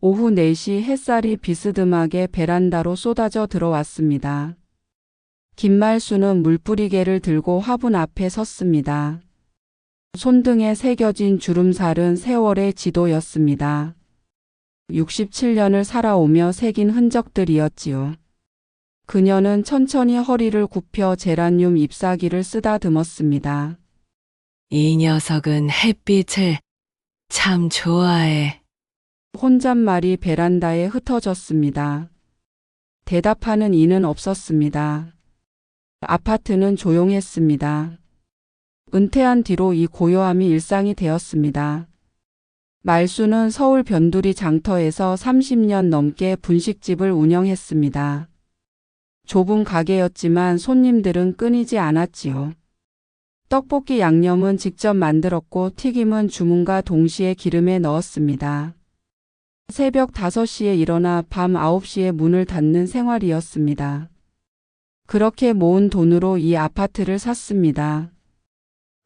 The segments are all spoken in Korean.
오후 4시 햇살이 비스듬하게 베란다로 쏟아져 들어왔습니다. 김말수는 물뿌리개를 들고 화분 앞에 섰습니다. 손등에 새겨진 주름살은 세월의 지도였습니다. 67년을 살아오며 새긴 흔적들이었지요. 그녀는 천천히 허리를 굽혀 제라늄 잎사귀를 쓰다듬었습니다. 이 녀석은 햇빛을 참 좋아해. 혼잣말이 베란다에 흩어졌습니다. 대답하는 이는 없었습니다. 아파트는 조용했습니다. 은퇴한 뒤로 이 고요함이 일상이 되었습니다. 말수는 서울 변두리 장터에서 30년 넘게 분식집을 운영했습니다. 좁은 가게였지만 손님들은 끊이지 않았지요. 떡볶이 양념은 직접 만들었고 튀김은 주문과 동시에 기름에 넣었습니다. 새벽 5시에 일어나 밤 9시에 문을 닫는 생활이었습니다. 그렇게 모은 돈으로 이 아파트를 샀습니다.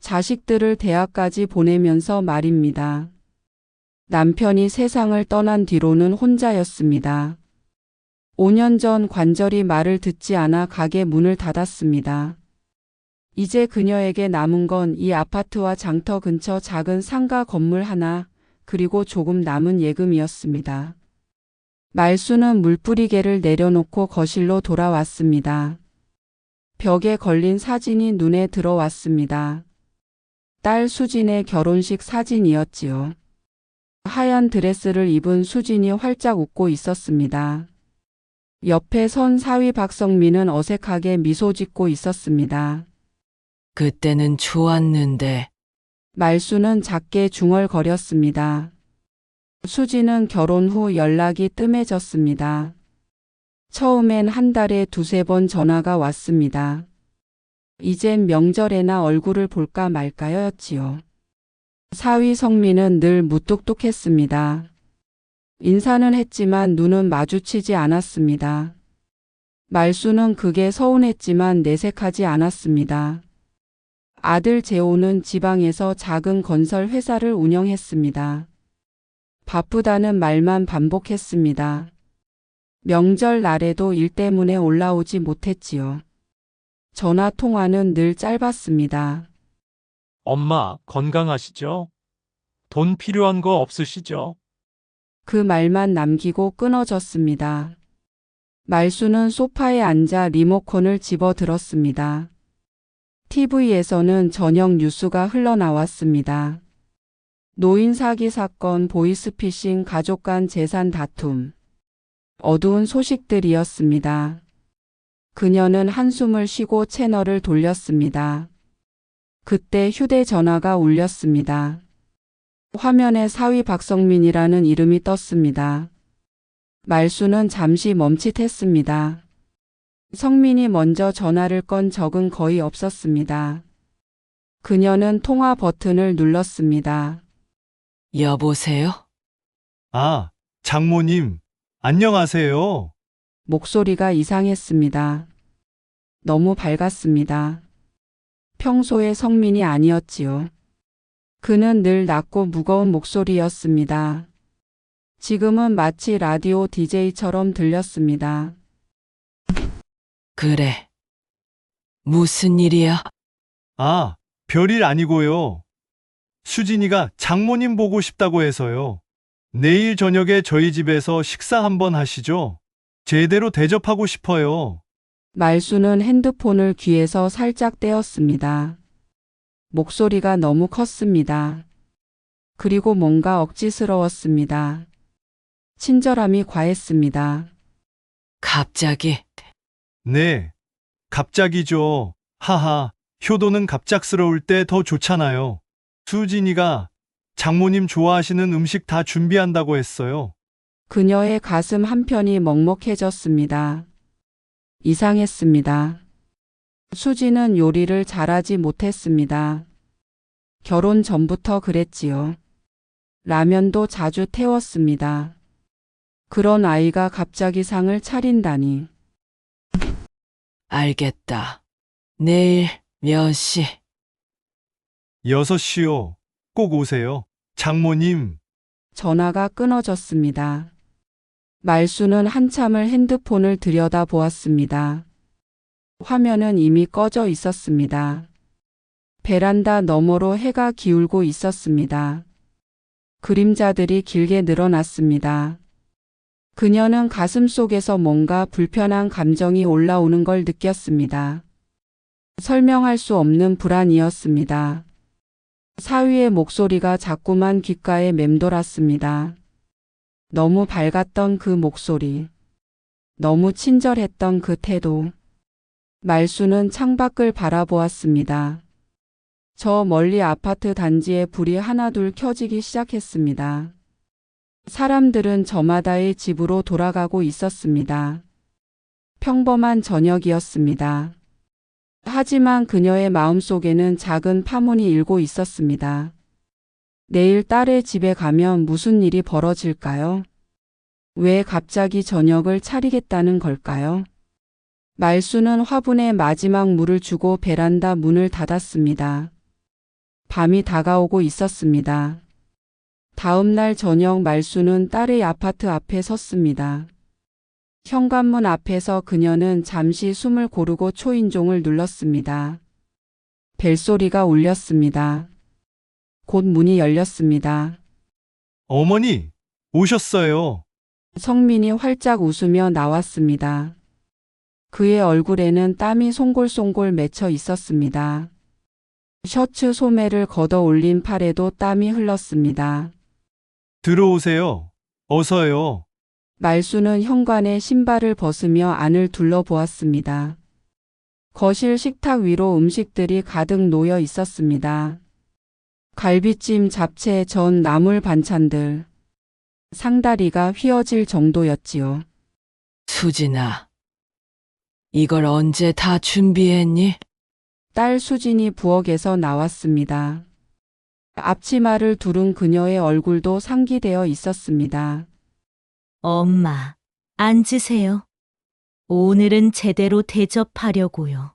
자식들을 대학까지 보내면서 말입니다. 남편이 세상을 떠난 뒤로는 혼자였습니다. 5년 전 관절이 말을 듣지 않아 가게 문을 닫았습니다. 이제 그녀에게 남은 건 이 아파트와 장터 근처 작은 상가 건물 하나, 그리고 조금 남은 예금이었습니다. 말수는 물뿌리개를 내려놓고 거실로 돌아왔습니다. 벽에 걸린 사진이 눈에 들어왔습니다. 딸 수진의 결혼식 사진이었지요. 하얀 드레스를 입은 수진이 활짝 웃고 있었습니다. 옆에 선 사위 박성민은 어색하게 미소 짓고 있었습니다. 그때는 좋았는데. 말수는 작게 중얼거렸습니다. 수지는 결혼 후 연락이 뜸해졌습니다. 처음엔 한 달에 2~3번 전화가 왔습니다. 이젠 명절에나 얼굴을 볼까 말까였지요. 사위 성민은 늘 무뚝뚝했습니다. 인사는 했지만 눈은 마주치지 않았습니다. 말수는 그게 서운했지만 내색하지 않았습니다. 아들 재호는 지방에서 작은 건설 회사를 운영했습니다. 바쁘다는 말만 반복했습니다. 명절 날에도 일 때문에 올라오지 못했지요. 전화 통화는 늘 짧았습니다. 엄마, 건강하시죠? 돈 필요한 거 없으시죠? 그 말만 남기고 끊어졌습니다. 말수는 소파에 앉아 리모컨을 집어들었습니다. TV에서는 저녁 뉴스가 흘러나왔습니다. 노인 사기 사건, 보이스피싱, 가족 간 재산 다툼. 어두운 소식들이었습니다. 그녀는 한숨을 쉬고 채널을 돌렸습니다. 그때 휴대전화가 울렸습니다. 화면에 사위 박성민이라는 이름이 떴습니다. 말수는 잠시 멈칫했습니다. 성민이 먼저 전화를 건 적은 거의 없었습니다. 그녀는 통화 버튼을 눌렀습니다. 여보세요? 아, 장모님, 안녕하세요. 목소리가 이상했습니다. 너무 밝았습니다. 평소의 성민이 아니었지요. 그는 늘 낮고 무거운 목소리였습니다. 지금은 마치 라디오 DJ처럼 들렸습니다. 그래. 무슨 일이야? 아, 별일 아니고요. 수진이가 장모님 보고 싶다고 해서요. 내일 저녁에 저희 집에서 식사 한번 하시죠? 제대로 대접하고 싶어요. 말수는 핸드폰을 귀에서 살짝 떼었습니다. 목소리가 너무 컸습니다. 그리고 뭔가 억지스러웠습니다. 친절함이 과했습니다. 갑자기. 네, 갑자기죠. 하하, 효도는 갑작스러울 때 더 좋잖아요. 수진이가 장모님 좋아하시는 음식 다 준비한다고 했어요. 그녀의 가슴 한편이 먹먹해졌습니다. 이상했습니다. 수지는 요리를 잘하지 못했습니다. 결혼 전부터 그랬지요. 라면도 자주 태웠습니다. 그런 아이가 갑자기 상을 차린다니. 알겠다. 내일 몇 시? 6시요. 꼭 오세요. 장모님. 전화가 끊어졌습니다. 말수는 한참을 핸드폰을 들여다보았습니다. 화면은 이미 꺼져 있었습니다. 베란다 너머로 해가 기울고 있었습니다. 그림자들이 길게 늘어났습니다. 그녀는 가슴 속에서 뭔가 불편한 감정이 올라오는 걸 느꼈습니다. 설명할 수 없는 불안이었습니다. 사위의 목소리가 자꾸만 귓가에 맴돌았습니다. 너무 밝았던 그 목소리. 너무 친절했던 그 태도. 말수는 창밖을 바라보았습니다. 저 멀리 아파트 단지에 불이 하나둘 켜지기 시작했습니다. 사람들은 저마다의 집으로 돌아가고 있었습니다. 평범한 저녁이었습니다. 하지만 그녀의 마음속에는 작은 파문이 일고 있었습니다. 내일 딸의 집에 가면 무슨 일이 벌어질까요? 왜 갑자기 저녁을 차리겠다는 걸까요? 말수는 화분에 마지막 물을 주고 베란다 문을 닫았습니다. 밤이 다가오고 있었습니다. 다음 날 저녁 말수는 딸의 아파트 앞에 섰습니다. 현관문 앞에서 그녀는 잠시 숨을 고르고 초인종을 눌렀습니다. 벨소리가 울렸습니다. 곧 문이 열렸습니다. 어머니, 오셨어요. 성민이 활짝 웃으며 나왔습니다. 그의 얼굴에는 땀이 송골송골 맺혀 있었습니다. 셔츠 소매를 걷어 올린 팔에도 땀이 흘렀습니다. 들어오세요. 어서요. 말수는 현관에 신발을 벗으며 안을 둘러보았습니다. 거실 식탁 위로 음식들이 가득 놓여 있었습니다. 갈비찜, 잡채, 전, 나물 반찬들. 상다리가 휘어질 정도였지요. 수진아, 이걸 언제 다 준비했니? 딸 수진이 부엌에서 나왔습니다. 앞치마를 두른 그녀의 얼굴도 상기되어 있었습니다. 엄마, 앉으세요. 오늘은 제대로 대접하려고요.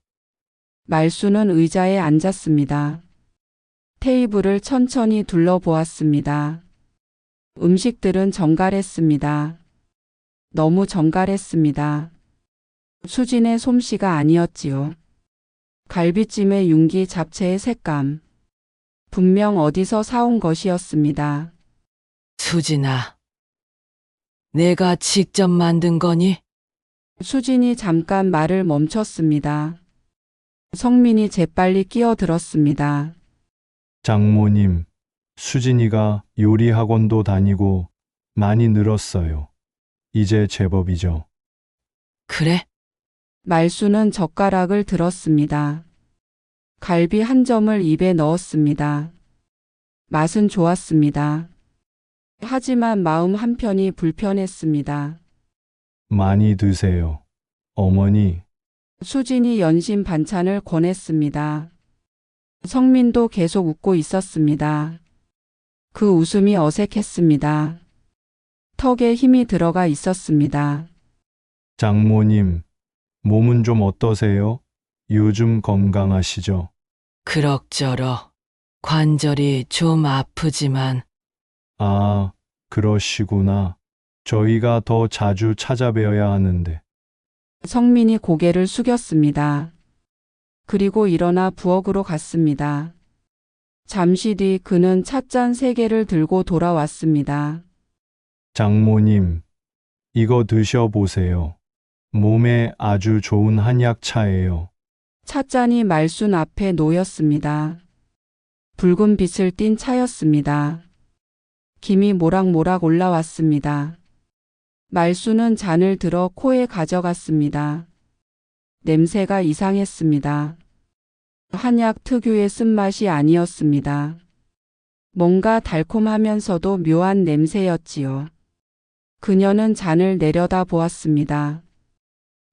말수는 의자에 앉았습니다. 테이블을 천천히 둘러보았습니다. 음식들은 정갈했습니다. 너무 정갈했습니다. 수진의 솜씨가 아니었지요. 갈비찜의 윤기, 잡채의 색감. 분명 어디서 사온 것이었습니다. 수진아, 내가 직접 만든 거니? 수진이 잠깐 말을 멈췄습니다. 성민이 재빨리 끼어들었습니다. 장모님, 수진이가 요리 학원도 다니고 많이 늘었어요. 이제 제법이죠. 그래? 말수는 젓가락을 들었습니다. 갈비 한 점을 입에 넣었습니다. 맛은 좋았습니다. 하지만 마음 한편이 불편했습니다. 많이 드세요. 어머니, 수진이 연신 반찬을 권했습니다. 성민도 계속 웃고 있었습니다. 그 웃음이 어색했습니다. 턱에 힘이 들어가 있었습니다. 장모님, 몸은 좀 어떠세요? 요즘 건강하시죠? 그럭저럭. 관절이 좀 아프지만 아, 그러시구나. 저희가 더 자주 찾아뵈어야 하는데. 성민이 고개를 숙였습니다. 그리고 일어나 부엌으로 갔습니다. 잠시 뒤 그는 찻잔 3개를 들고 돌아왔습니다. 장모님, 이거 드셔보세요. 몸에 아주 좋은 한약차예요. 찻잔이 말순 앞에 놓였습니다. 붉은 빛을 띤 차였습니다. 김이 모락모락 올라왔습니다. 말순은 잔을 들어 코에 가져갔습니다. 냄새가 이상했습니다. 한약 특유의 쓴맛이 아니었습니다. 뭔가 달콤하면서도 묘한 냄새였지요. 그녀는 잔을 내려다 보았습니다.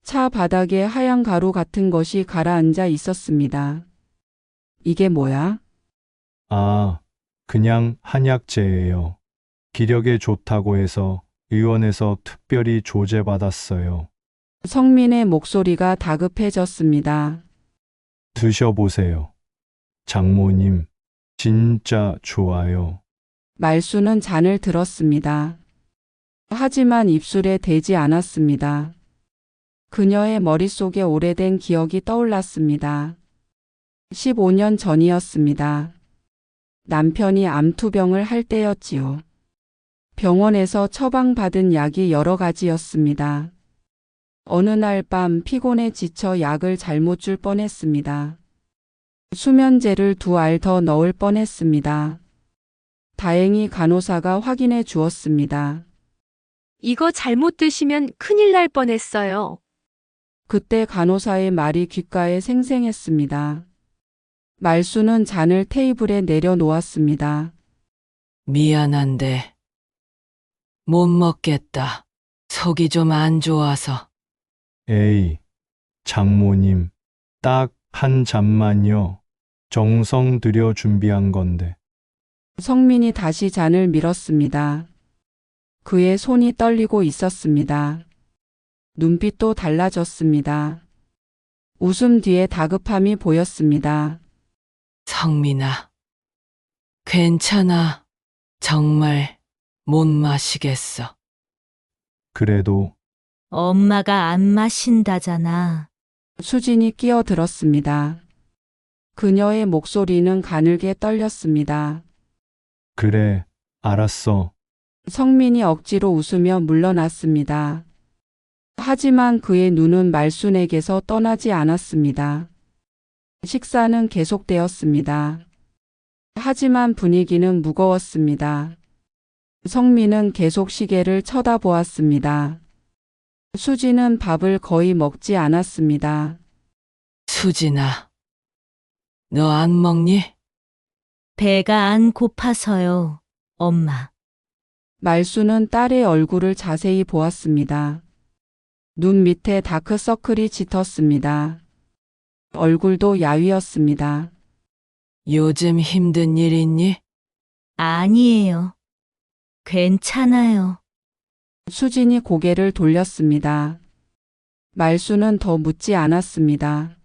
차 바닥에 하얀 가루 같은 것이 가라앉아 있었습니다. 이게 뭐야? 아, 그냥 한약재예요. 기력에 좋다고 해서 의원에서 특별히 조제받았어요. 성민의 목소리가 다급해졌습니다. 드셔보세요. 장모님, 진짜 좋아요. 말수는 잔을 들었습니다. 하지만 입술에 대지 않았습니다. 그녀의 머릿속에 오래된 기억이 떠올랐습니다. 15년 전이었습니다. 남편이 암투병을 할 때였지요. 병원에서 처방받은 약이 여러 가지였습니다. 어느 날 밤 피곤에 지쳐 약을 잘못 줄 뻔했습니다. 수면제를 2알 더 넣을 뻔했습니다. 다행히 간호사가 확인해 주었습니다. 이거 잘못 드시면 큰일 날 뻔했어요. 그때 간호사의 말이 귓가에 생생했습니다. 말수는 잔을 테이블에 내려놓았습니다. 미안한데 못 먹겠다. 속이 좀 안 좋아서. 에이, 장모님, 딱 한 잔만요. 정성 들여 준비한 건데. 성민이 다시 잔을 밀었습니다. 그의 손이 떨리고 있었습니다. 눈빛도 달라졌습니다. 웃음 뒤에 다급함이 보였습니다. 성민아, 괜찮아. 정말 못 마시겠어. 그래도 엄마가 안 마신다잖아. 수진이 끼어들었습니다. 그녀의 목소리는 가늘게 떨렸습니다. 그래, 알았어. 성민이 억지로 웃으며 물러났습니다. 하지만 그의 눈은 말순에게서 떠나지 않았습니다. 식사는 계속되었습니다. 하지만 분위기는 무거웠습니다. 성민은 계속 시계를 쳐다보았습니다. 수지는 밥을 거의 먹지 않았습니다. 수진아, 너 안 먹니? 배가 안 고파서요, 엄마. 말수는 딸의 얼굴을 자세히 보았습니다. 눈 밑에 다크서클이 짙었습니다. 얼굴도 야위었습니다. 요즘 힘든 일 있니? 아니에요. 괜찮아요. 수진이 고개를 돌렸습니다. 말수는 더 묻지 않았습니다.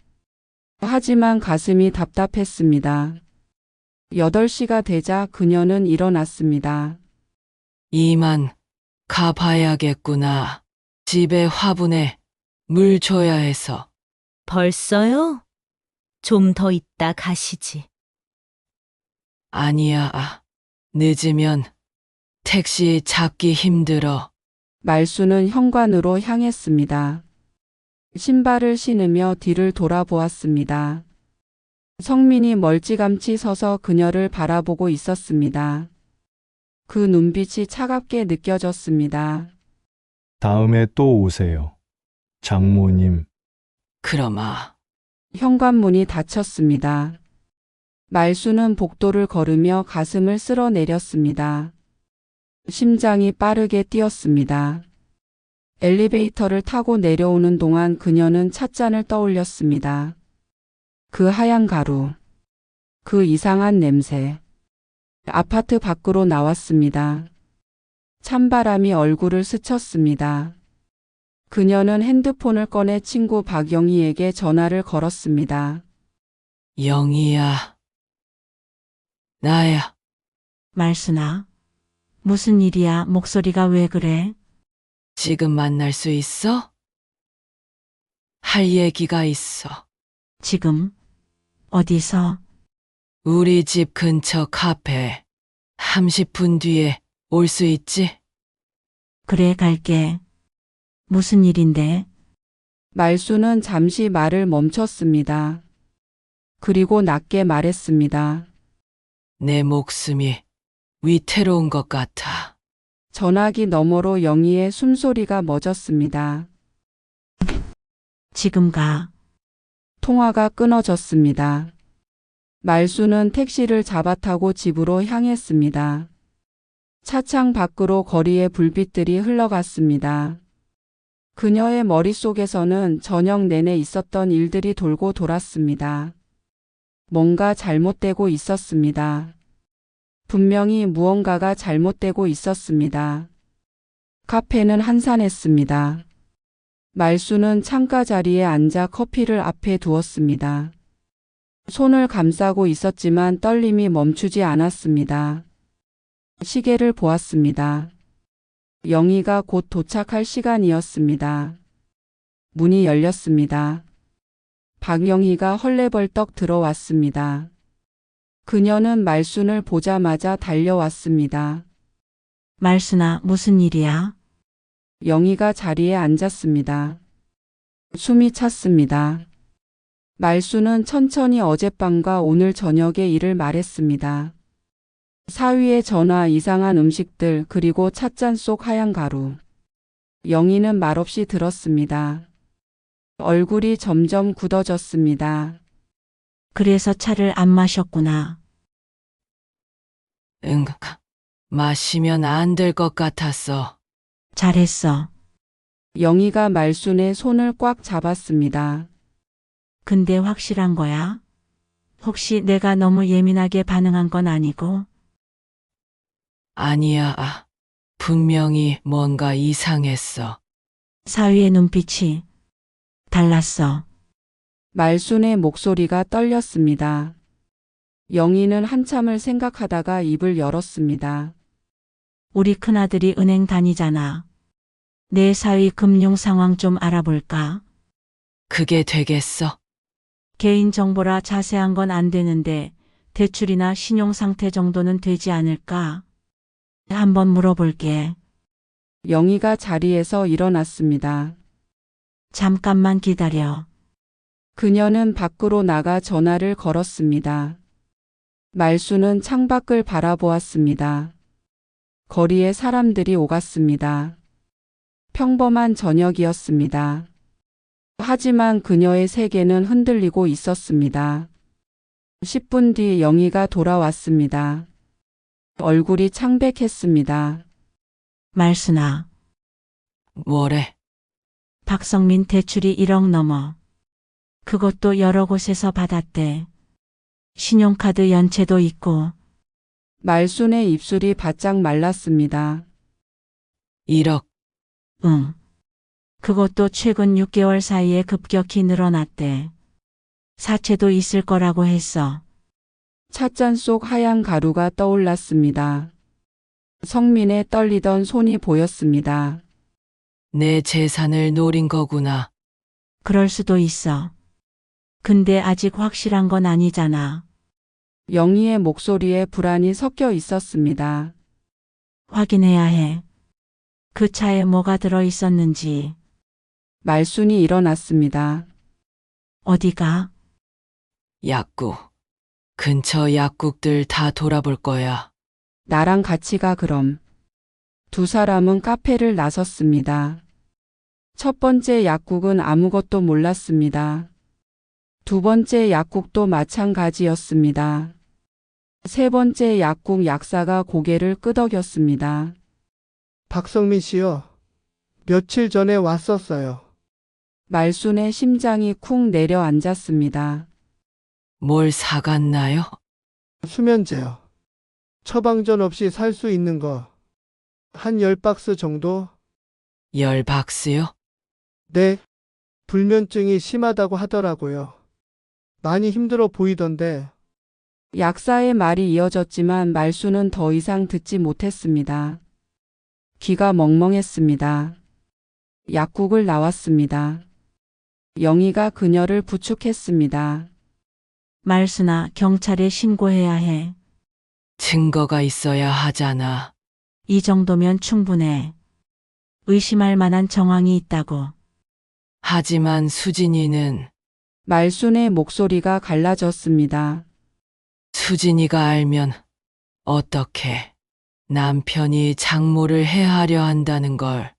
하지만 가슴이 답답했습니다. 8시가 되자 그녀는 일어났습니다. 이만 가봐야겠구나. 집에 화분에 물 줘야 해서. 벌써요? 좀 더 있다 가시지. 아니야. 늦으면 택시 잡기 힘들어. 말수는 현관으로 향했습니다. 신발을 신으며 뒤를 돌아보았습니다. 성민이 멀찌감치 서서 그녀를 바라보고 있었습니다. 그 눈빛이 차갑게 느껴졌습니다. 다음에 또 오세요. 장모님, 그럼아. 현관문이 닫혔습니다. 말수는 복도를 걸으며 가슴을 쓸어내렸습니다. 심장이 빠르게 뛰었습니다. 엘리베이터를 타고 내려오는 동안 그녀는 찻잔을 떠올렸습니다. 그 하얀 가루, 그 이상한 냄새. 아파트 밖으로 나왔습니다. 찬바람이 얼굴을 스쳤습니다. 그녀는 핸드폰을 꺼내 친구 박영희에게 전화를 걸었습니다. 영희야. 나야. 말순아, 무슨 일이야? 목소리가 왜 그래? 지금 만날 수 있어? 할 얘기가 있어. 지금? 어디서? 우리 집 근처 카페. 30분 뒤에 올 수 있지? 그래, 갈게. 무슨 일인데? 말수는 잠시 말을 멈췄습니다. 그리고 낮게 말했습니다. 내 목숨이 위태로운 것 같아. 전화기 너머로 영희의 숨소리가 멎었습니다. 지금 가. 통화가 끊어졌습니다. 말수는 택시를 잡아타고 집으로 향했습니다. 차창 밖으로 거리의 불빛들이 흘러갔습니다. 그녀의 머릿속에서는 저녁 내내 있었던 일들이 돌고 돌았습니다. 뭔가 잘못되고 있었습니다. 분명히 무언가가 잘못되고 있었습니다. 카페는 한산했습니다. 말수는 창가 자리에 앉아 커피를 앞에 두었습니다. 손을 감싸고 있었지만 떨림이 멈추지 않았습니다. 시계를 보았습니다. 영희가 곧 도착할 시간이었습니다. 문이 열렸습니다. 박영희가 헐레벌떡 들어왔습니다. 그녀는 말순을 보자마자 달려왔습니다. 말순아, 무슨 일이야? 영희가 자리에 앉았습니다. 숨이 찼습니다. 말순은 천천히 어젯밤과 오늘 저녁의 일을 말했습니다. 사위의 전화, 이상한 음식들, 그리고 찻잔 속 하얀 가루. 영희는 말없이 들었습니다. 얼굴이 점점 굳어졌습니다. 그래서 차를 안 마셨구나. 응, 마시면 안 될 것 같았어. 잘했어. 영희가 말순의 손을 꽉 잡았습니다. 근데 확실한 거야? 혹시 내가 너무 예민하게 반응한 건 아니고? 아니야. 분명히 뭔가 이상했어. 사위의 눈빛이 달랐어. 말순의 목소리가 떨렸습니다. 영희는 한참을 생각하다가 입을 열었습니다. 우리 큰아들이 은행 다니잖아. 내 사위 금융 상황 좀 알아볼까? 그게 되겠어? 개인정보라 자세한 건 안 되는데 대출이나 신용 상태 정도는 되지 않을까? 한번 물어볼게. 영희가 자리에서 일어났습니다. 잠깐만 기다려. 그녀는 밖으로 나가 전화를 걸었습니다. 말순은 창밖을 바라보았습니다. 거리에 사람들이 오갔습니다. 평범한 저녁이었습니다. 하지만 그녀의 세계는 흔들리고 있었습니다. 10분 뒤 영희가 돌아왔습니다. 얼굴이 창백했습니다. 말순아, 뭐래? 박성민 대출이 1억 넘어. 그것도 여러 곳에서 받았대. 신용카드 연체도 있고. 말순의 입술이 바짝 말랐습니다. 1억. 응. 그것도 최근 6개월 사이에 급격히 늘어났대. 사채도 있을 거라고 했어. 찻잔 속 하얀 가루가 떠올랐습니다. 성민의 떨리던 손이 보였습니다. 내 재산을 노린 거구나. 그럴 수도 있어. 근데 아직 확실한 건 아니잖아. 영희의 목소리에 불안이 섞여 있었습니다. 확인해야 해. 그 차에 뭐가 들어 있었는지. 말순이 일어났습니다. 어디가? 약국. 근처 약국들 다 돌아볼 거야. 나랑 같이 가 그럼. 두 사람은 카페를 나섰습니다. 첫 번째 약국은 아무것도 몰랐습니다. 두 번째 약국도 마찬가지였습니다. 세 번째 약국 약사가 고개를 끄덕였습니다. 박성민 씨요. 며칠 전에 왔었어요. 말순의 심장이 쿵 내려앉았습니다. 뭘 사갔나요? 수면제요. 처방전 없이 살 수 있는 거. 한 10박스 정도? 10박스요? 네. 불면증이 심하다고 하더라고요. 많이 힘들어 보이던데. 약사의 말이 이어졌지만 말순은 더 이상 듣지 못했습니다. 귀가 멍멍했습니다. 약국을 나왔습니다. 영희가 그녀를 부축했습니다. 말순아, 경찰에 신고해야 해. 증거가 있어야 하잖아. 이 정도면 충분해. 의심할 만한 정황이 있다고. 하지만 수진이는 말순의 목소리가 갈라졌습니다. 수진이가 알면 어떻게 남편이 장모를 해하려 한다는 걸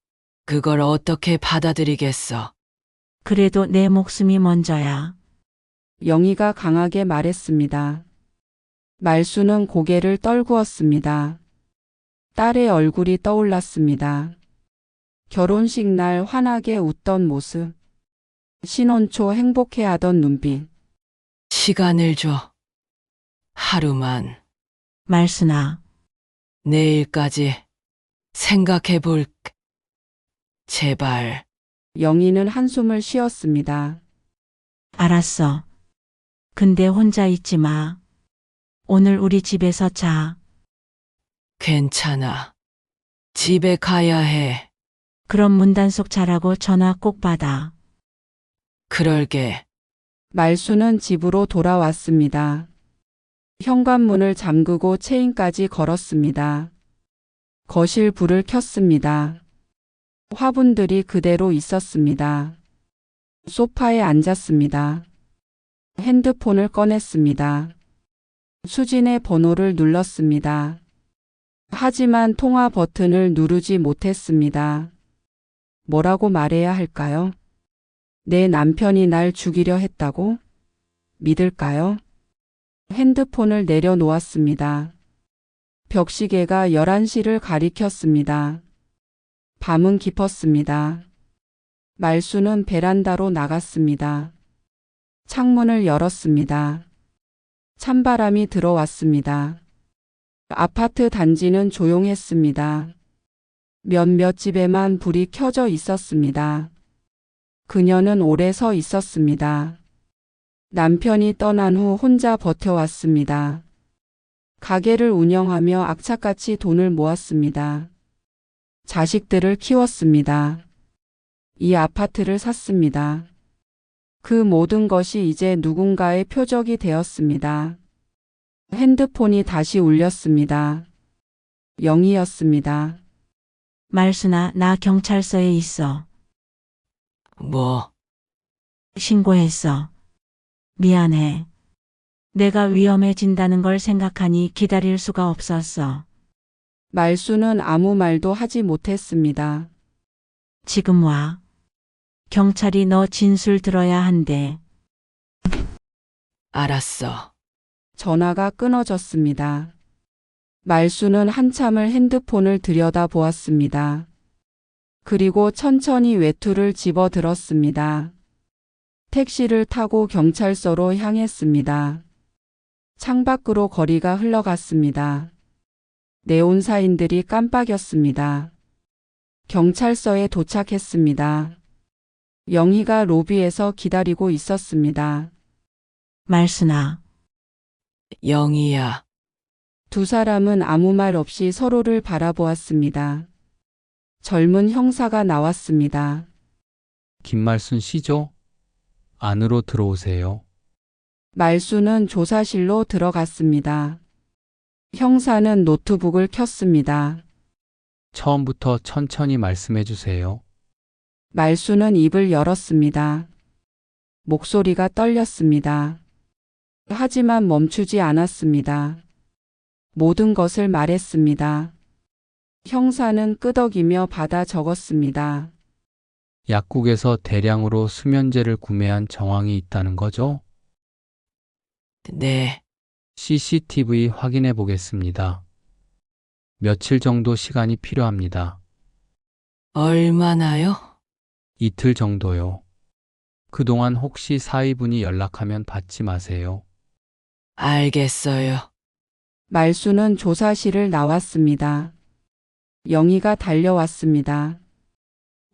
그걸 어떻게 받아들이겠어? 그래도 내 목숨이 먼저야. 영희가 강하게 말했습니다. 말순은 고개를 떨구었습니다. 딸의 얼굴이 떠올랐습니다. 결혼식 날 환하게 웃던 모습. 신혼 초 행복해하던 눈빛. 시간을 줘. 하루만. 말순아, 내일까지 생각해 볼게. 제발. 영희는 한숨을 쉬었습니다. 알았어. 근데 혼자 있지 마. 오늘 우리 집에서 자. 괜찮아. 집에 가야 해. 그럼 문단속 잘하고 전화 꼭 받아. 그럴게. 말수는 집으로 돌아왔습니다. 현관문을 잠그고 체인까지 걸었습니다. 거실 불을 켰습니다. 화분들이 그대로 있었습니다. 소파에 앉았습니다. 핸드폰을 꺼냈습니다. 수진의 번호를 눌렀습니다. 하지만 통화 버튼을 누르지 못했습니다. 뭐라고 말해야 할까요? 내 남편이 날 죽이려 했다고? 믿을까요? 핸드폰을 내려놓았습니다. 벽시계가 11시를 가리켰습니다. 밤은 깊었습니다. 말수는 베란다로 나갔습니다. 창문을 열었습니다. 찬바람이 들어왔습니다. 아파트 단지는 조용했습니다. 몇몇 집에만 불이 켜져 있었습니다. 그녀는 오래 서 있었습니다. 남편이 떠난 후 혼자 버텨왔습니다. 가게를 운영하며 악착같이 돈을 모았습니다. 자식들을 키웠습니다. 이 아파트를 샀습니다. 그 모든 것이 이제 누군가의 표적이 되었습니다. 핸드폰이 다시 울렸습니다. 영희였습니다. 말순아, 나 경찰서에 있어. 뭐, 신고했어. 미안해. 내가 위험해진다는 걸 생각하니 기다릴 수가 없었어. 말수는 아무 말도 하지 못했습니다. 지금 와. 경찰이 너 진술 들어야 한대. 알았어. 전화가 끊어졌습니다. 말수는 한참을 핸드폰을 들여다보았습니다. 그리고 천천히 외투를 집어들었습니다. 택시를 타고 경찰서로 향했습니다. 창밖으로 거리가 흘러갔습니다. 네온사인들이 깜빡였습니다. 경찰서에 도착했습니다. 영희가 로비에서 기다리고 있었습니다. 말순아, 영희야. 두 사람은 아무 말 없이 서로를 바라보았습니다. 젊은 형사가 나왔습니다. 김말순 씨죠? 안으로 들어오세요. 말수는 조사실로 들어갔습니다. 형사는 노트북을 켰습니다. 처음부터 천천히 말씀해 주세요. 말수는 입을 열었습니다. 목소리가 떨렸습니다. 하지만 멈추지 않았습니다. 모든 것을 말했습니다. 형사는 끄덕이며 받아 적었습니다. 약국에서 대량으로 수면제를 구매한 정황이 있다는 거죠? 네. CCTV 확인해 보겠습니다. 며칠 정도 시간이 필요합니다. 얼마나요? 이틀 정도요. 그동안 혹시 사위분이 연락하면 받지 마세요. 알겠어요. 말수는 조사실을 나왔습니다. 영희가 달려왔습니다.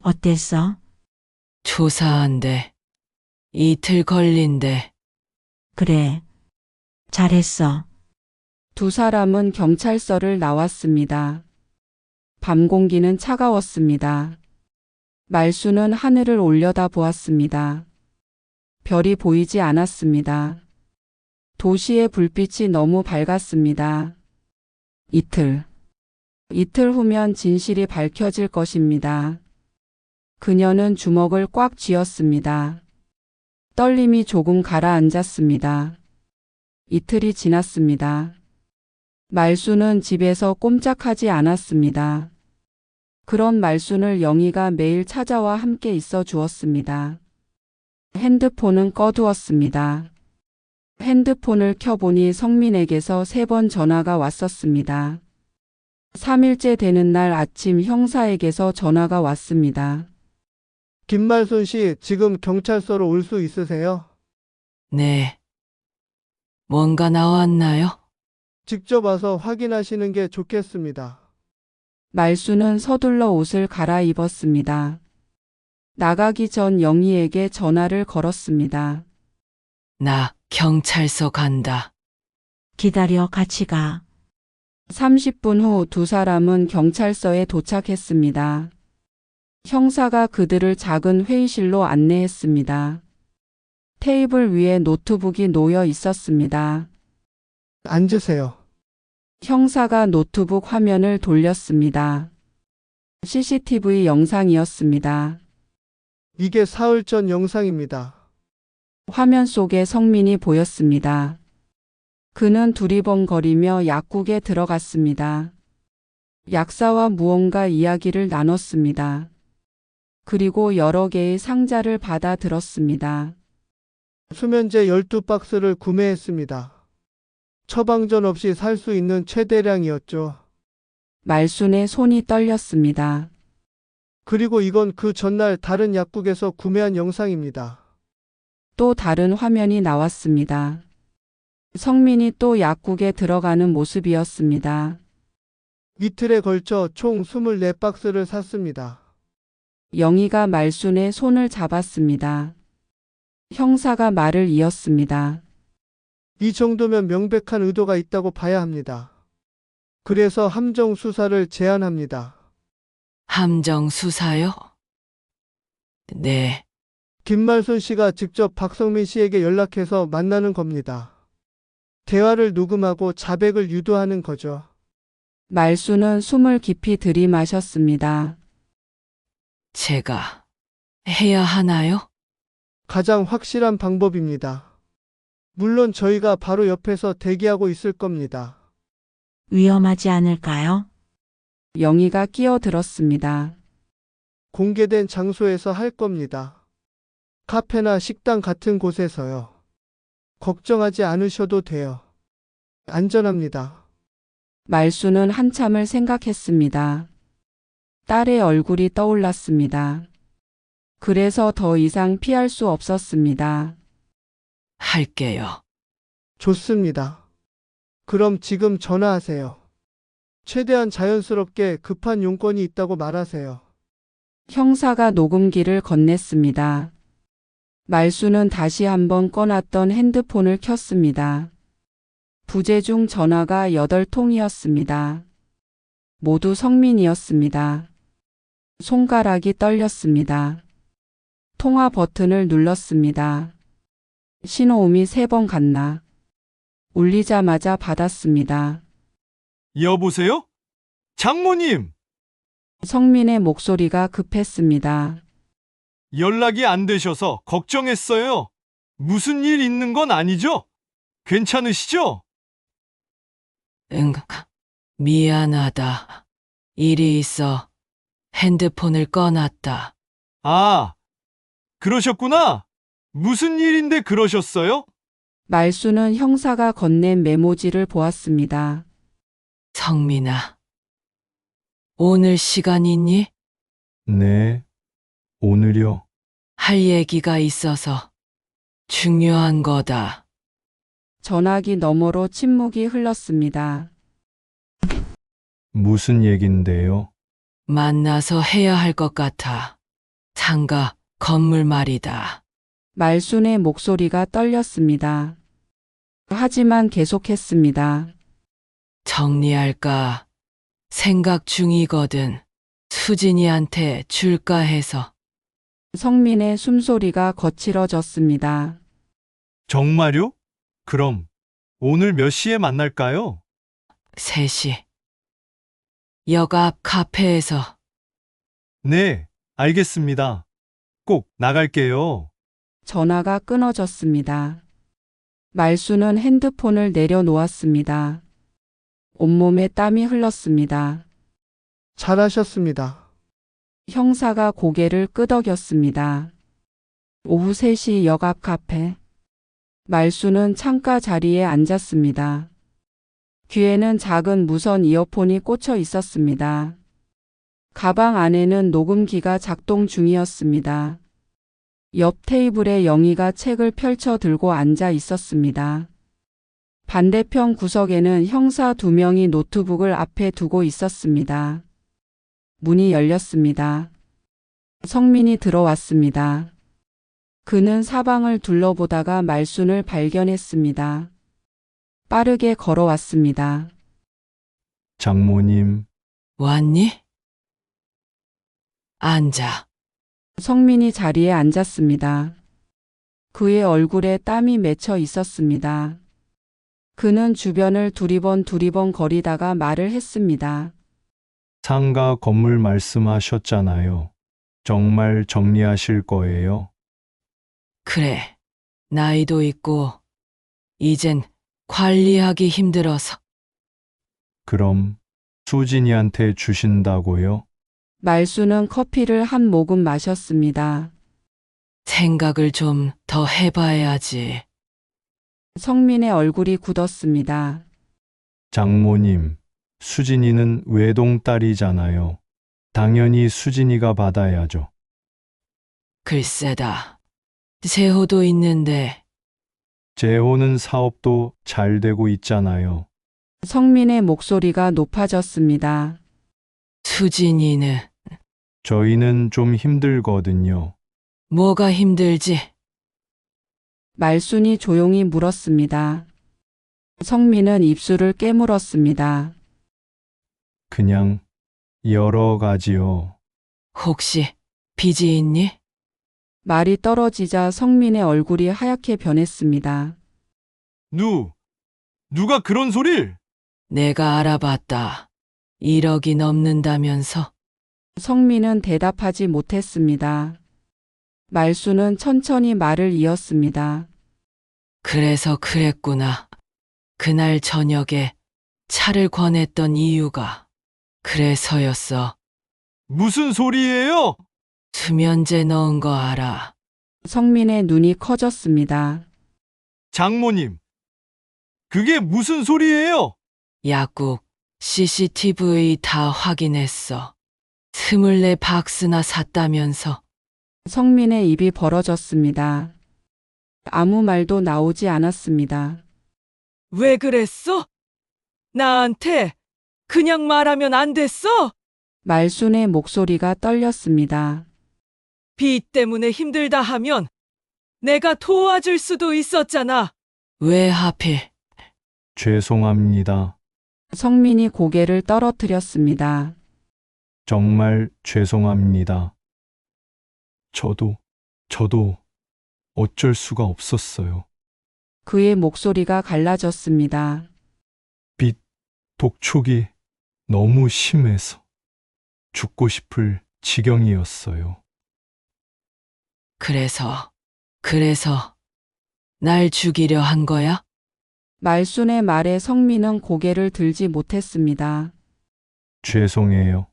어땠어? 조사한데 이틀 걸린대. 그래. 잘했어. 두 사람은 경찰서를 나왔습니다. 밤 공기는 차가웠습니다. 말수는 하늘을 올려다 보았습니다. 별이 보이지 않았습니다. 도시의 불빛이 너무 밝았습니다. 이틀 후면 진실이 밝혀질 것입니다. 그녀는 주먹을 꽉 쥐었습니다. 떨림이 조금 가라앉았습니다. 이틀이 지났습니다. 말수는 집에서 꼼짝하지 않았습니다. 그런 말순을 영희가 매일 찾아와 함께 있어 주었습니다. 핸드폰은 꺼두었습니다. 핸드폰을 켜보니 성민에게서 3번 전화가 왔었습니다. 3일째 되는 날 아침 형사에게서 전화가 왔습니다. 김말순 씨, 지금 경찰서로 올 수 있으세요? 네. 뭔가 나왔나요? 직접 와서 확인하시는 게 좋겠습니다. 말수는 서둘러 옷을 갈아입었습니다. 나가기 전 영희에게 전화를 걸었습니다. 나 경찰서 간다. 기다려, 같이 가. 30분 후 두 사람은 경찰서에 도착했습니다. 형사가 그들을 작은 회의실로 안내했습니다. 테이블 위에 노트북이 놓여 있었습니다. 앉으세요. 형사가 노트북 화면을 돌렸습니다. CCTV 영상이었습니다. 이게 사흘 전 영상입니다. 화면 속에 성민이 보였습니다. 그는 두리번거리며 약국에 들어갔습니다. 약사와 무언가 이야기를 나눴습니다. 그리고 여러 개의 상자를 받아 들었습니다. 수면제 12박스를 구매했습니다. 처방전 없이 살 수 있는 최대량이었죠. 말순의 손이 떨렸습니다. 그리고 이건 그 전날 다른 약국에서 구매한 영상입니다. 또 다른 화면이 나왔습니다. 성민이 또 약국에 들어가는 모습이었습니다. 이틀에 걸쳐 총 24박스를 샀습니다. 영희가 말순의 손을 잡았습니다. 형사가 말을 이었습니다. 이 정도면 명백한 의도가 있다고 봐야 합니다. 그래서 함정 수사를 제안합니다. 함정 수사요? 네, 김말순 씨가 직접 박성민 씨에게 연락해서 만나는 겁니다. 대화를 녹음하고 자백을 유도하는 거죠. 말순은 숨을 깊이 들이마셨습니다. 제가 해야 하나요? 가장 확실한 방법입니다. 물론 저희가 바로 옆에서 대기하고 있을 겁니다. 위험하지 않을까요? 영희가 끼어들었습니다. 공개된 장소에서 할 겁니다. 카페나 식당 같은 곳에서요. 걱정하지 않으셔도 돼요. 안전합니다. 말순은 한참을 생각했습니다. 딸의 얼굴이 떠올랐습니다. 그래서 더 이상 피할 수 없었습니다. 할게요. 좋습니다. 그럼 지금 전화하세요. 최대한 자연스럽게 급한 용건이 있다고 말하세요. 형사가 녹음기를 건넸습니다. 말순은 다시 한번 꺼놨던 핸드폰을 켰습니다. 부재중 전화가 8통이었습니다. 모두 성민이었습니다. 손가락이 떨렸습니다. 통화 버튼을 눌렀습니다. 신호음이 3번 갔나. 울리자마자 받았습니다. 여보세요? 장모님! 성민의 목소리가 급했습니다. 연락이 안 되셔서 걱정했어요. 무슨 일 있는 건 아니죠? 괜찮으시죠? 응, 미안하다. 일이 있어 핸드폰을 꺼놨다. 아, 그러셨구나. 무슨 일인데 그러셨어요? 말수는 형사가 건넨 메모지를 보았습니다. 성민아, 오늘 시간 있니? 네, 오늘요. 할 얘기가 있어서 중요한 거다. 전화기 너머로 침묵이 흘렀습니다. 무슨 얘긴데요? 만나서 해야 할 것 같아. 상가 건물 말이다. 말순의 목소리가 떨렸습니다. 하지만 계속했습니다. 정리할까 생각 중이거든. 수진이한테 줄까 해서. 성민의 숨소리가 거칠어졌습니다. 정말요? 그럼 오늘 몇 시에 만날까요? 3시. 역 앞 카페에서. 네, 알겠습니다. 꼭 나갈게요. 전화가 끊어졌습니다. 말수는 핸드폰을 내려놓았습니다. 온몸에 땀이 흘렀습니다. 잘하셨습니다. 형사가 고개를 끄덕였습니다. 오후 3시 역 앞 카페. 말수는 창가 자리에 앉았습니다. 귀에는 작은 무선 이어폰이 꽂혀 있었습니다. 가방 안에는 녹음기가 작동 중이었습니다. 옆 테이블에 영희가 책을 펼쳐 들고 앉아 있었습니다. 반대편 구석에는 형사 2명이 노트북을 앞에 두고 있었습니다. 문이 열렸습니다. 성민이 들어왔습니다. 그는 사방을 둘러보다가 말순을 발견했습니다. 빠르게 걸어왔습니다. 장모님, 왔니? 앉아. 성민이 자리에 앉았습니다. 그의 얼굴에 땀이 맺혀 있었습니다. 그는 주변을 두리번 거리다가 말을 했습니다. 상가 건물 말씀하셨잖아요. 정말 정리하실 거예요? 그래. 나이도 있고, 이젠 관리하기 힘들어서. 그럼 수진이한테 주신다고요? 말수는 커피를 한 모금 마셨습니다. 생각을 좀 더 해봐야지. 성민의 얼굴이 굳었습니다. 장모님, 수진이는 외동딸이잖아요. 당연히 수진이가 받아야죠. 글쎄다. 세호도 있는데 재호는 사업도 잘 되고 있잖아요. 성민의 목소리가 높아졌습니다. 수진이는 저희는 좀 힘들거든요. 뭐가 힘들지? 말순이 조용히 물었습니다. 성민은 입술을 깨물었습니다. 그냥 여러 가지요. 혹시 빚이 있니? 말이 떨어지자 성민의 얼굴이 하얗게 변했습니다. 누가 그런 소릴? 내가 알아봤다. 1억이 넘는다면서. 성민은 대답하지 못했습니다. 말수는 천천히 말을 이었습니다. 그래서 그랬구나. 그날 저녁에 차를 권했던 이유가 그래서였어. 무슨 소리예요? 수면제 넣은 거 알아. 성민의 눈이 커졌습니다. 장모님, 그게 무슨 소리예요? 약국 CCTV 다 확인했어. 24박스나 샀다면서. 성민의 입이 벌어졌습니다. 아무 말도 나오지 않았습니다. 왜 그랬어? 나한테 그냥 말하면 안 됐어? 말순의 목소리가 떨렸습니다. 빚 때문에 힘들다 하면 내가 도와줄 수도 있었잖아. 왜 하필? 죄송합니다. 성민이 고개를 떨어뜨렸습니다. 정말 죄송합니다. 저도 어쩔 수가 없었어요. 그의 목소리가 갈라졌습니다. 독촉이 너무 심해서 죽고 싶을 지경이었어요. 그래서 날 죽이려 한 거야? 말순의 말에 성민은 고개를 들지 못했습니다. 죄송해요.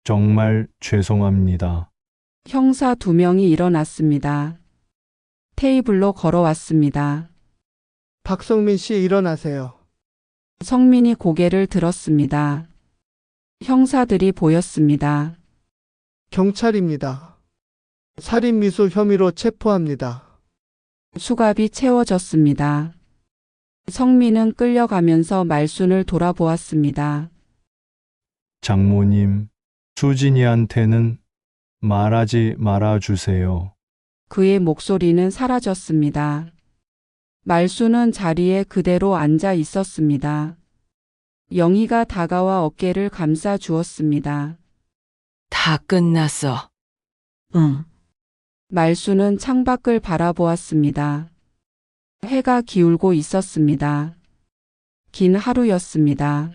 정말 죄송합니다. 형사 2명이 일어났습니다. 테이블로 걸어왔습니다. 박성민 씨 일어나세요. 성민이 고개를 들었습니다. 형사들이 보였습니다. 경찰입니다. 살인미수 혐의로 체포합니다. 수갑이 채워졌습니다. 성민은 끌려가면서 말순을 돌아보았습니다. 장모님, 수진이한테는 말하지 말아주세요. 그의 목소리는 사라졌습니다. 말순은 자리에 그대로 앉아 있었습니다. 영희가 다가와 어깨를 감싸 주었습니다. 다 끝났어. 응. 말순은 창밖을 바라보았습니다. 해가 기울고 있었습니다. 긴 하루였습니다.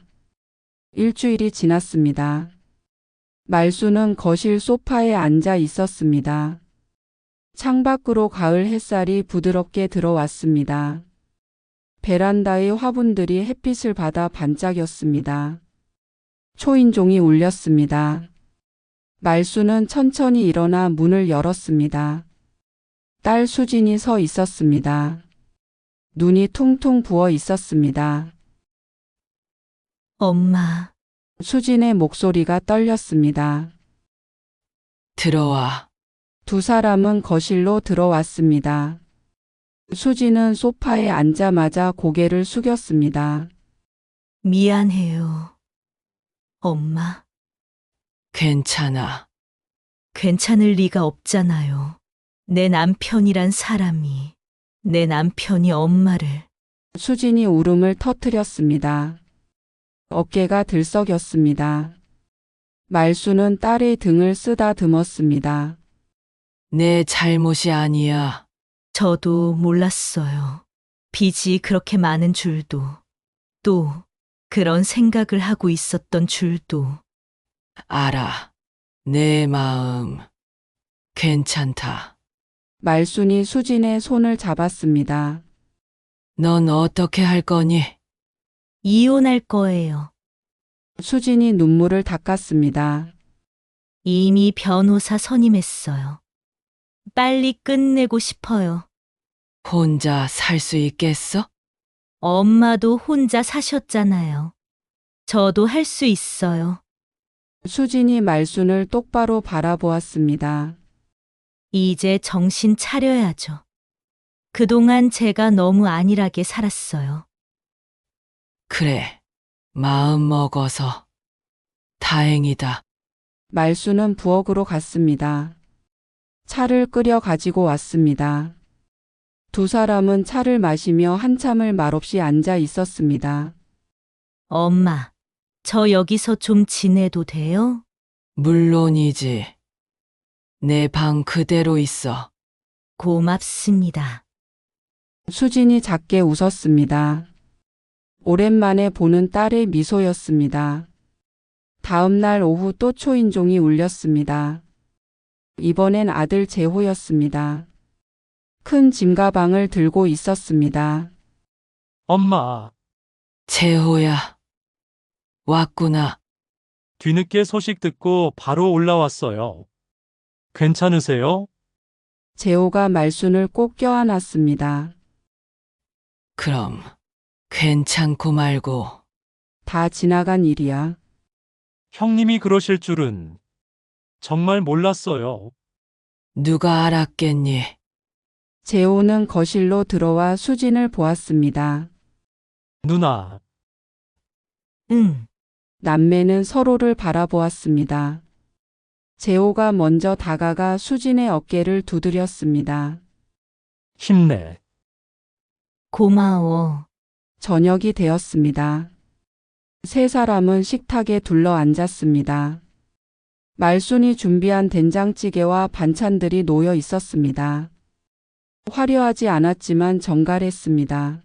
일주일이 지났습니다. 말순은 거실 소파에 앉아 있었습니다. 창밖으로 가을 햇살이 부드럽게 들어왔습니다. 베란다의 화분들이 햇빛을 받아 반짝였습니다. 초인종이 울렸습니다. 말순은 천천히 일어나 문을 열었습니다. 딸 수진이 서 있었습니다. 눈이 퉁퉁 부어 있었습니다. 엄마, 수진의 목소리가 떨렸습니다. 들어와. 두 사람은 거실로 들어왔습니다. 수진은 소파에 앉자마자 고개를 숙였습니다. 미안해요. 엄마, 괜찮아. 괜찮을 리가 없잖아요. 내 남편이란 사람이, 내 남편이 엄마를. 수진이 울음을 터뜨렸습니다. 어깨가 들썩였습니다. 말수는 딸의 등을 쓰다듬었습니다. 내 잘못이 아니야. 저도 몰랐어요. 빚이 그렇게 많은 줄도, 또 그런 생각을 하고 있었던 줄도. 알아. 내 마음. 괜찮다. 말순이 수진의 손을 잡았습니다. 넌 어떻게 할 거니? 이혼할 거예요. 수진이 눈물을 닦았습니다. 이미 변호사 선임했어요. 빨리 끝내고 싶어요. 혼자 살 수 있겠어? 엄마도 혼자 사셨잖아요. 저도 할 수 있어요. 수진이 말순을 똑바로 바라보았습니다. 이제 정신 차려야죠. 그동안 제가 너무 안일하게 살았어요. 그래. 마음 먹어서. 다행이다. 말순은 부엌으로 갔습니다. 차를 끓여 가지고 왔습니다. 두 사람은 차를 마시며 한참을 말없이 앉아 있었습니다. 엄마, 저 여기서 좀 지내도 돼요? 물론이지. 내 방 그대로 있어. 고맙습니다. 수진이 작게 웃었습니다. 오랜만에 보는 딸의 미소였습니다. 다음 날 오후 또 초인종이 울렸습니다. 이번엔 아들 재호였습니다. 큰 짐가방을 들고 있었습니다. 엄마, 재호야. 왔구나. 뒤늦게 소식 듣고 바로 올라왔어요. 괜찮으세요? 재호가 말순을 꼭 껴안았습니다. 그럼 괜찮고 말고. 다 지나간 일이야. 형님이 그러실 줄은 정말 몰랐어요. 누가 알았겠니? 재호는 거실로 들어와 수진을 보았습니다. 누나, 응, 남매는 서로를 바라보았습니다. 재호가 먼저 다가가 수진의 어깨를 두드렸습니다. 힘내. 고마워. 저녁이 되었습니다. 세 사람은 식탁에 둘러 앉았습니다. 말순이 준비한 된장찌개와 반찬들이 놓여 있었습니다. 화려하지 않았지만 정갈했습니다.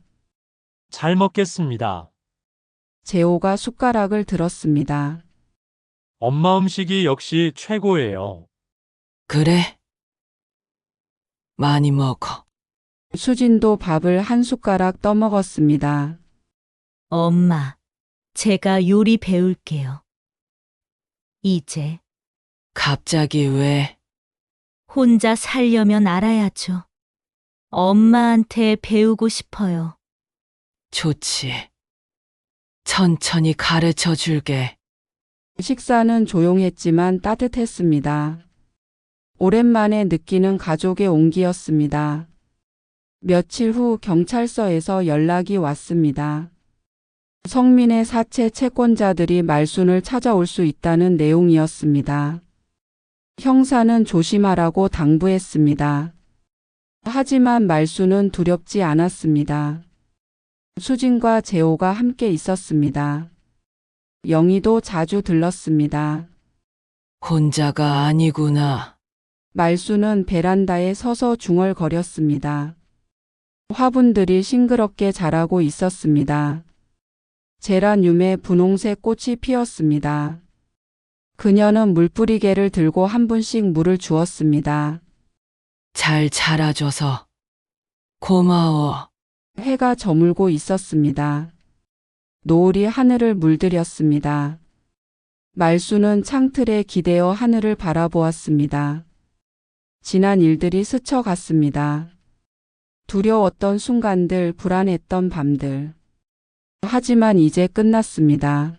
잘 먹겠습니다. 재호가 숟가락을 들었습니다. 엄마 음식이 역시 최고예요. 그래? 많이 먹어. 수진도 밥을 한 숟가락 떠먹었습니다. 엄마, 제가 요리 배울게요. 이제 갑자기 왜? 혼자 살려면 알아야죠. 엄마한테 배우고 싶어요. 좋지. 천천히 가르쳐 줄게. 식사는 조용했지만 따뜻했습니다. 오랜만에 느끼는 가족의 온기였습니다. 며칠 후 경찰서에서 연락이 왔습니다. 성민의 사체 채권자들이 말순을 찾아올 수 있다는 내용이었습니다. 형사는 조심하라고 당부했습니다. 하지만 말순은 두렵지 않았습니다. 수진과 재호가 함께 있었습니다. 영희도 자주 들렀습니다. 혼자가 아니구나. 말순은 베란다에 서서 중얼거렸습니다. 화분들이 싱그럽게 자라고 있었습니다. 제라늄에 분홍색 꽃이 피었습니다. 그녀는 물뿌리개를 들고 한 분씩 물을 주었습니다. 잘 자라줘서 고마워. 해가 저물고 있었습니다. 노을이 하늘을 물들였습니다. 말순은 창틀에 기대어 하늘을 바라보았습니다. 지난 일들이 스쳐갔습니다. 두려웠던 순간들, 불안했던 밤들. 하지만 이제 끝났습니다.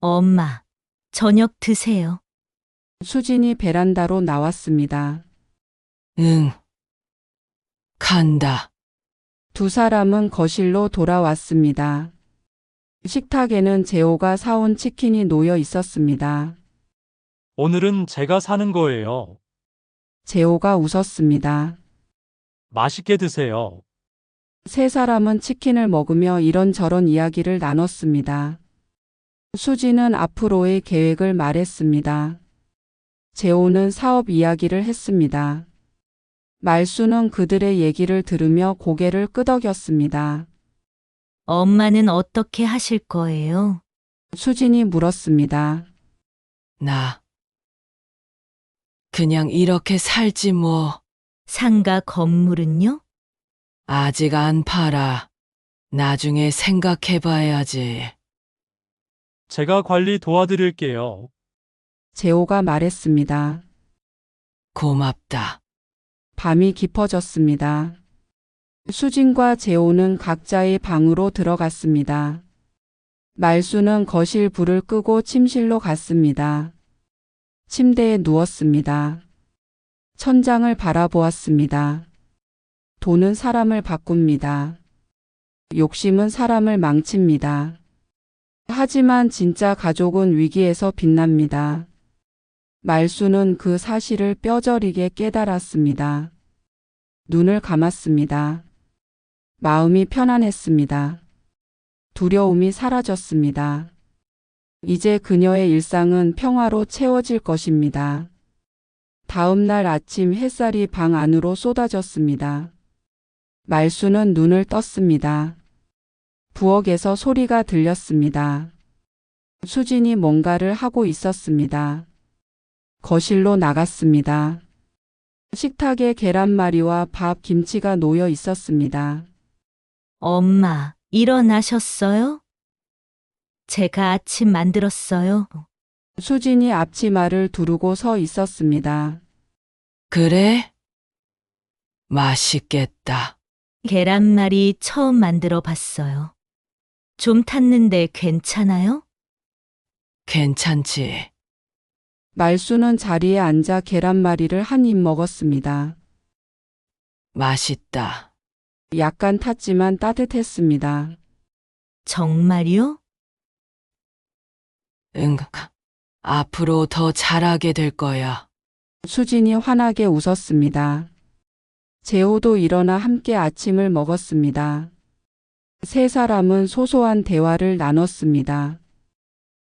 엄마, 저녁 드세요. 수진이 베란다로 나왔습니다. 응. 간다. 두 사람은 거실로 돌아왔습니다. 식탁에는 재호가 사온 치킨이 놓여 있었습니다. 오늘은 제가 사는 거예요. 재호가 웃었습니다. 맛있게 드세요. 세 사람은 치킨을 먹으며 이런저런 이야기를 나눴습니다. 수지는 앞으로의 계획을 말했습니다. 재호는 사업 이야기를 했습니다. 말수는 그들의 얘기를 들으며 고개를 끄덕였습니다. 엄마는 어떻게 하실 거예요? 수진이 물었습니다. 나 그냥 이렇게 살지 뭐. 상가 건물은요? 아직 안 팔아. 나중에 생각해봐야지. 제가 관리 도와드릴게요. 재호가 말했습니다. 고맙다. 밤이 깊어졌습니다. 수진과 재호는 각자의 방으로 들어갔습니다. 말수는 거실 불을 끄고 침실로 갔습니다. 침대에 누웠습니다. 천장을 바라보았습니다. 돈은 사람을 바꿉니다. 욕심은 사람을 망칩니다. 하지만 진짜 가족은 위기에서 빛납니다. 말수는 그 사실을 뼈저리게 깨달았습니다. 눈을 감았습니다. 마음이 편안했습니다. 두려움이 사라졌습니다. 이제 그녀의 일상은 평화로 채워질 것입니다. 다음 날 아침 햇살이 방 안으로 쏟아졌습니다. 말수는 눈을 떴습니다. 부엌에서 소리가 들렸습니다. 수진이 뭔가를 하고 있었습니다. 거실로 나갔습니다. 식탁에 계란말이와 밥, 김치가 놓여 있었습니다. 엄마, 일어나셨어요? 제가 아침 만들었어요. 수진이 앞치마를 두르고 서 있었습니다. 그래? 맛있겠다. 계란말이 처음 만들어 봤어요. 좀 탔는데 괜찮아요? 괜찮지. 말수는 자리에 앉아 계란말이를 한 입 먹었습니다. 맛있다. 약간 탔지만 따뜻했습니다. 정말요? 응. 앞으로 더 잘하게 될 거야. 수진이 환하게 웃었습니다. 재호도 일어나 함께 아침을 먹었습니다. 세 사람은 소소한 대화를 나눴습니다.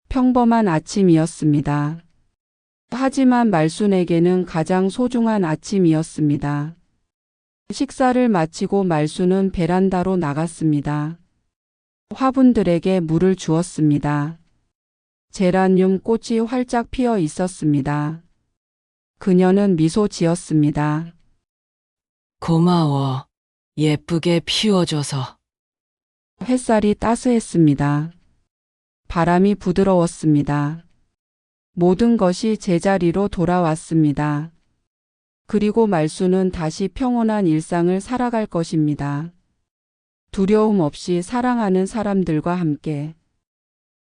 평범한 아침이었습니다. 하지만 말순에게는 가장 소중한 아침이었습니다. 식사를 마치고 말순은 베란다로 나갔습니다. 화분들에게 물을 주었습니다. 제라늄 꽃이 활짝 피어 있었습니다. 그녀는 미소 지었습니다. 고마워. 예쁘게 피워줘서. 햇살이 따스했습니다. 바람이 부드러웠습니다. 모든 것이 제자리로 돌아왔습니다. 그리고 말수는 다시 평온한 일상을 살아갈 것입니다. 두려움 없이 사랑하는 사람들과 함께.